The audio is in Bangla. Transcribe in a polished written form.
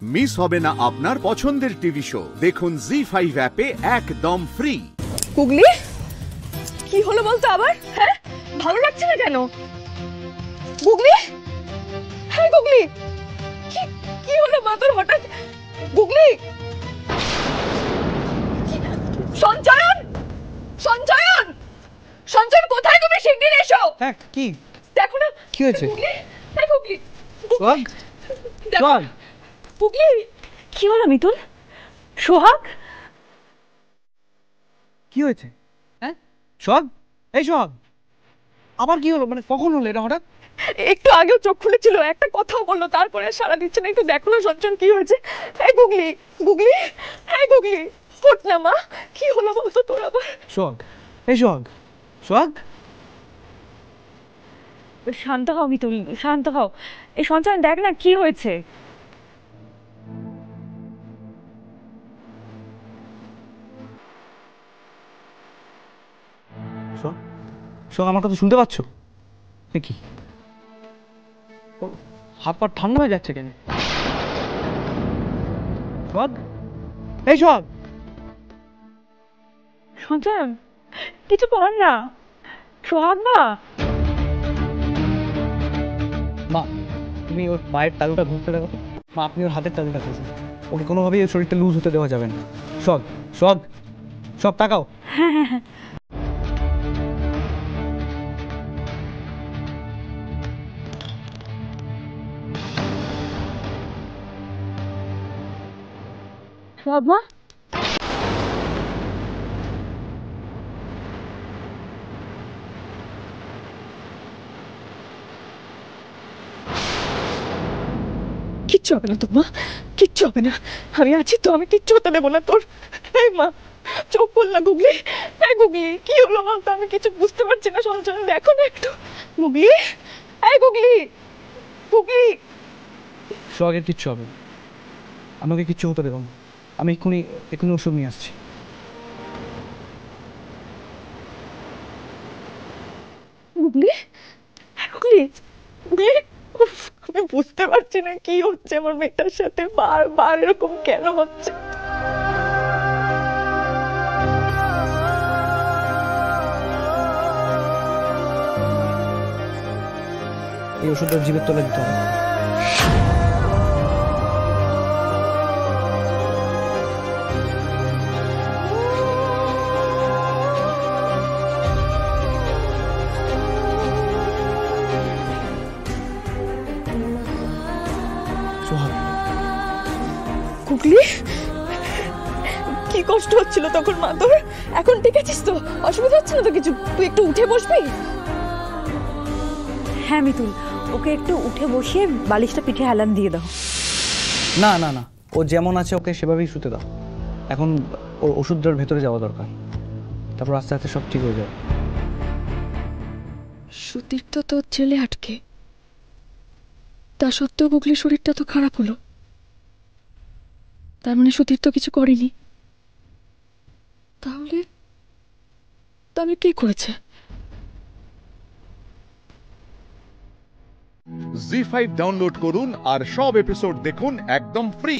মিস হবে না আপনার পছন্দের টিভি শো। দেখুন জি5 অ্যাপে একদম ফ্রি। গুগলি, কি হলো বলতো আবার? হ্যাঁ, ভালো লাগছে না কেন? গুগলি, হ্যাঁ গুগলি, কি হলো মা তোর হঠাৎ? গুগলি, সঞ্চয়ন, সঞ্চয়ন, সঞ্চয়ন কোথায় তুমি? শিগগির এসো। হ্যাঁ, কি দেখো না কি হয়েছে? গুগলি, হ্যাঁ গুগলি, সোহাগ, সোহাগ, গুগলি, কি হলো মিতুল? সোহাগ, কি হয়েছে? হ্যাঁ সোহাগ, এই সোহাগ, আবার কি হলো? মানে কখন হলো এটা হঠাৎ? একটু আগেও চোখ খুলেছিল, একটা কথাও বললো, তারপরে আর সাড়া দিচ্ছে না। একটু দেখো না সঞ্চয়ন কি হয়েছে? এই গুগলি, গুগলি, হ্যাঁ গুগলি, ফোট না মা, কি হলো বলতো তোর আবার? সোহাগ, এই সোহাগ, সোহাগ, শান্ত হও মিতুল, শান্ত হও। এই সঞ্চয়ন দেখ না কি হয়েছে। সোহাগ, সোহাগ, আমার কথা শুনতে পাচ্ছ? এ কি, ও, হাত পা ঠান্ডা হয়ে যাচ্ছে কেন? সোহাগ, এই সোহাগ, সঞ্চয়ন, কিছু কর না। সোহাগ না, মা তুমি ওর পায়ের তালুটা ধরতে দেখো। মা আপনি ওর হাতের তালুটা ধরুন। ওকে কোনোভাবেই ওর শরীরটা লুজ হতে দেওয়া যাবে না। সোহাগ, সোহাগ, সব তাকাও। সোহাগ মা, কিচ্ছু হবে না তোর মা, কিচ্ছু হবে না, আমি আছি তো, আমি কিচ্ছু হতে দেবো না তোর। এই মা, চোখ খুল না গুগলি, এই গুগলি, কি হলো বলতো? আমি কিছু বুঝতে পারছি না। সঞ্চয়ন দেখো না একটু। গুগলি, এই গুগলি, গুগলি, সোহাগের কিচ্ছু হবে না, আমাকে কিচ্ছু হতে দেবো না। আমি এক্ষুনি এক্ষুনি ওষুধ নিয়ে আসছি। গুগলি, গুগলি, গুগলি, উফ, আমি বুঝতে পারছি না কি হচ্ছে আমার মেয়েটার সাথে, বারবার এরকম কেন হচ্ছে? এই ওষুধটা জীবের তলে দিতে হবে। সোহাগ, গুগলি, কি কষ্ট হচ্ছিল তখন মা তোর? এখন ঠিক আছিস তো? অসুবিধা হচ্ছে না তো কিছু? তুই একটু উঠে বসবি? হ্যাঁ মিতুল, ওকে একটু উঠে বসিয়ে বালিশটা পিঠে হেলান দিয়ে দাও। না না না, ও যেমন আছে ওকে সেভাবেই শুতে দাও। এখন ওর ওষুধটার ভেতরে যাওয়া দরকার, তারপর আস্তে আস্তে সব ঠিক হয়ে যাবে। সুতীর্থ তো জেলে আটকে, তা সত্ত্বেও গুগলির শরীরটা তো খারাপ হলো। তার মানে সুতীর্থ কিছু করেনি। তাহলে তাহলে কি করেছে? জি5 ডাউনলোড করুন আর সব এপিসোড দেখুন একদম ফ্রি।